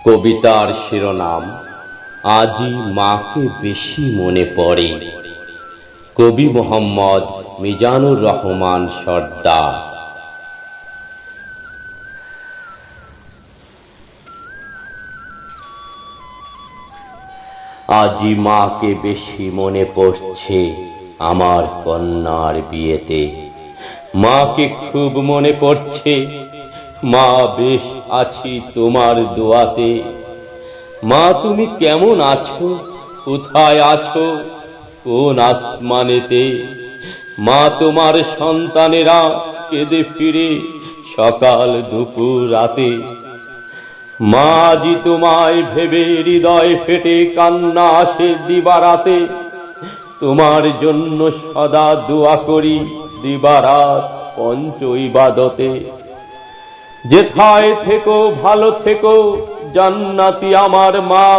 কবিতার শিরোনাম আজি মাকে বেশি মনে পড়ে। কবি মোহাম্মদ মিজানুর রহমান সর্দার। আজি মাকে বেশি মনে পড়ছে আমার কন্যার বিয়েতে। মাকে খুব মনে পড়ছে, মা বেশ আছি তোমার দোয়াতে। মা তুমি কেমন আছো, কোথায় আছো, কোন আসমানেতে? মা তোমার সন্তানেরা কেঁদে ফিরে সকাল দুপুর রাতে। মা আজি তোমায় ভেবে হৃদয় ফেটে কান্না আসে দিবারাতে। তোমার জন্য সদা দোয়া করি দিবারাত পঞ্চ ইবাদতে। যেথায় থেকো ভালো থেকো জান্নাতি আমার মা।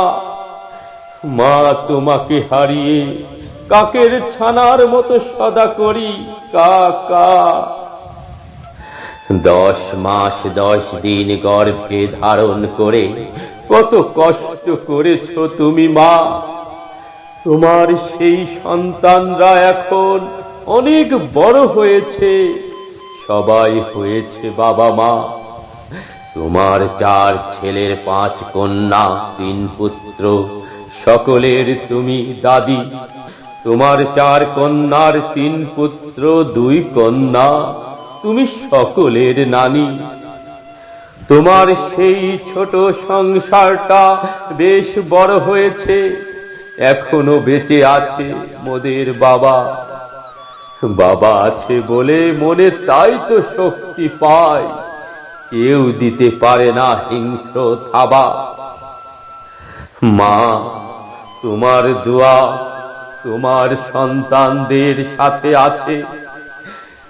মা তোমাকে হারিয়ে কাকের ছানার মতো সদা করি কা কা। 10 মাস 10 দিন গর্ভে ধারণ করে কত কষ্ট করেছো তুমি মা। তোমার সেই সন্তানরা এখন অনেক বড় হয়েছে, সবাই হয়েছে বাবা মা। তোমার 4 ছেলের 5 কন্যা 3 পুত্র, সকলের তুমি দাদি। তোমার 4 কন্যার 3 পুত্র 2 কন্যা, তুমি সকলের নানি। তোমার সেই ছোট সংসারটা বেশ বড় হয়েছে, এখনো বেঁচে আছে মোদের বাবা। বাবা আছে বলে মনে তাই তো শক্তি পায়, কেউ দিতে পারে না হিংস্র থাবা। মা তোমার দোয়া তোমার সন্তানদের সাথে আছে,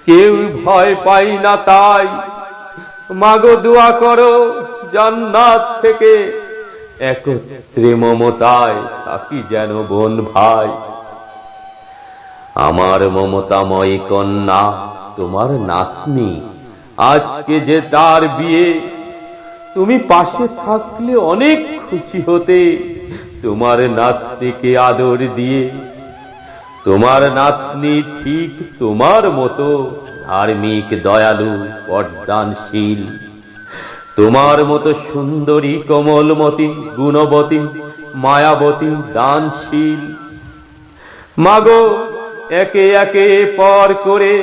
কেউ ভয় পাই না তাই। মাগো দোয়া করো জান্নাত থেকে একত্রে মমতায় থাকি যেন বোন ভাই। আমার মমতাময়ী কন্যা তোমার নাতনি, আজকে যে তার বিয়ে, তুমি পাশে থাকলে অনেক খুশি হতে তোমার নাতনিকে আদর দিয়ে। তোমার নাতনি ঠিক তোমার মতো ধার্মিক, দয়ালু, পর্দানশীল। তোমার মতো সুন্দরী, কোমলমতি, গুণবতী, মায়াবতী, দানশীল। মাগো একে একে পর করে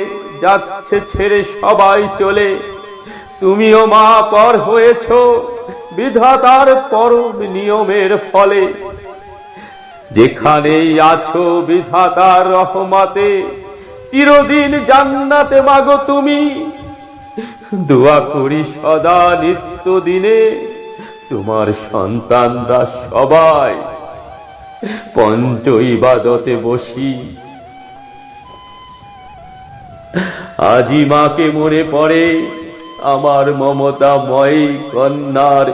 যাচ্ছে ছেড়ে সবাই চলে, তুমিও মা পর হয়েছ বিধাতার পরম নিয়মের ফলে। যেখানেই আছো বিধাতার রহমতে, চিরদিন জান্নাতে মাগো তুমি। দোয়া করি সদা নিত্য দিনে তোমার সন্তানরা সবাই পঞ্চ ইবাদতে বসি। আজি মাকে মনে পড়ে আমার মমতাময়ী কন্যার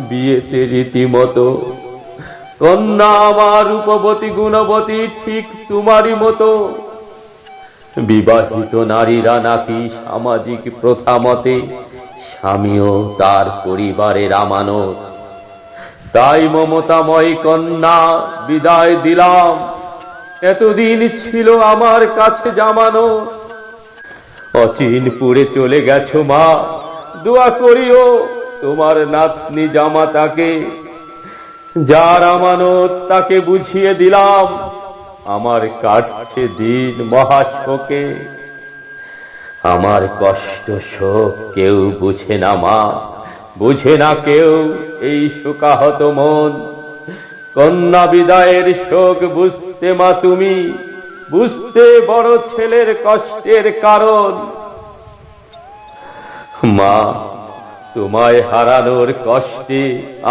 বিয়েতে রীতিমতো। কন্যা আমার রূপবতী, গুণবতী, ঠিক তোমারই মতো। বিবাহিত নারীরা নাকি সামাজিক প্রথা মতে স্বামীও তার পরিবারের আমানত। তাই মমতাময়ী কন্যা বিদায় দিলাম, এতদিন ছিল আমার কাছে জামানো। অচিনপুরে চলে গেছো মা, দোয়া করিও তোমার নাতনি জামাতাকে। যার আমানত তাকে বুঝিয়ে দিলাম, আমার কাটছে দিন মহাশোকে। আমার কষ্ট শোক কেউ বুঝে না মা, বুঝে না কেউ এই শোকাহত মন। কন্যা বিদায়ের শোক বুঝতে মা তুমি, বুঝতে বড় ছেলের কষ্টের কারণ। মা তোমায় হারানোর কষ্টে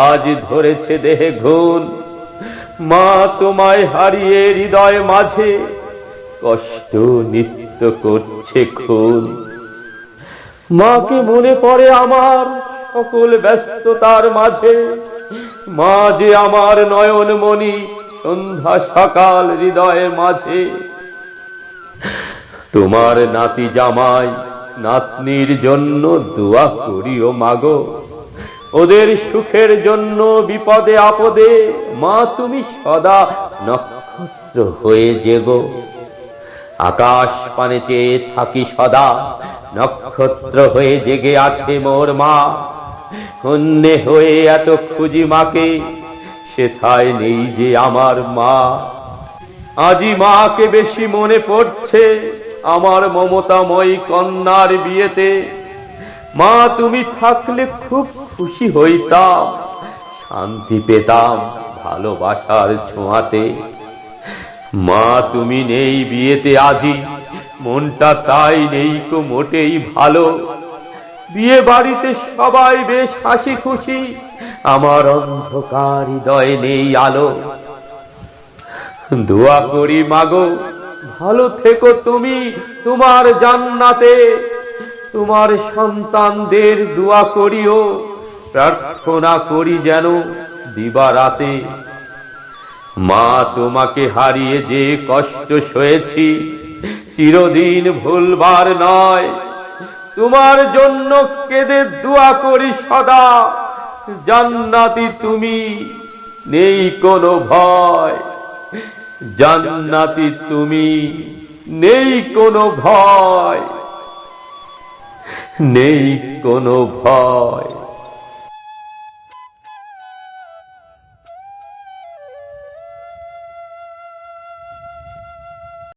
আজ ধরেছে দেহে ঘুণ। মা তোমায় হারিয়ে হৃদয় মাঝে কষ্ট নিত্য করছে খুন। মাকে মনে পড়ে আমার সকল ব্যস্ততার মাঝে। মা যে আমার নয়নমণি, সন্ধ্যা সকাল হৃদয়ের মাঝে। তোমার নাতি জামাই নাতনির জন্য দোয়া করিও মাগো। ওদের সুখের জন্য বিপদে আপদে মা তুমি সদা নক্ষত্র হয়ে জেগো। আকাশ পানে চেয়ে থাকি সদা, নক্ষত্র হয়ে জেগে আছে মোর মা। অন্যে হয়ে এত খুঁজি মাকে, সেথায় নেই যে আমার মা। আজি মাকে বেশি মনে পড়ছে আমার মমতাময়ী কন্যার বিয়েতে। মা তুমি থাকলে খুব খুশি হইতাম, শান্তি পেতাম ভালোবাসার ছোঁয়াতে। মা তুমি নেই বিয়েতে আজি, মনটা তাই নেই কো মোটেই ভালো। বিয়ে বাড়িতে সবাই বেশ হাসি খুশি, আমার অন্ধকার হৃদয়ে নেই আলো। দোয়া করি মাগো ভালো থেকো তুমি তোমার জান্নাতে। তোমার সন্তানদের দোয়া করিও, প্রার্থনা করি যেন দিবারাতে। মা তোমাকে হারিয়ে যে কষ্ট সয়েছি চিরদিন ভুলবার নয়। তোমার জন্য কেঁদে দোয়া করি সদা, জান্নাতি তুমি নেই কোনো ভয়। জান্নাতি তুমি নেই কোনো ভয়, নেই কোনো ভয়।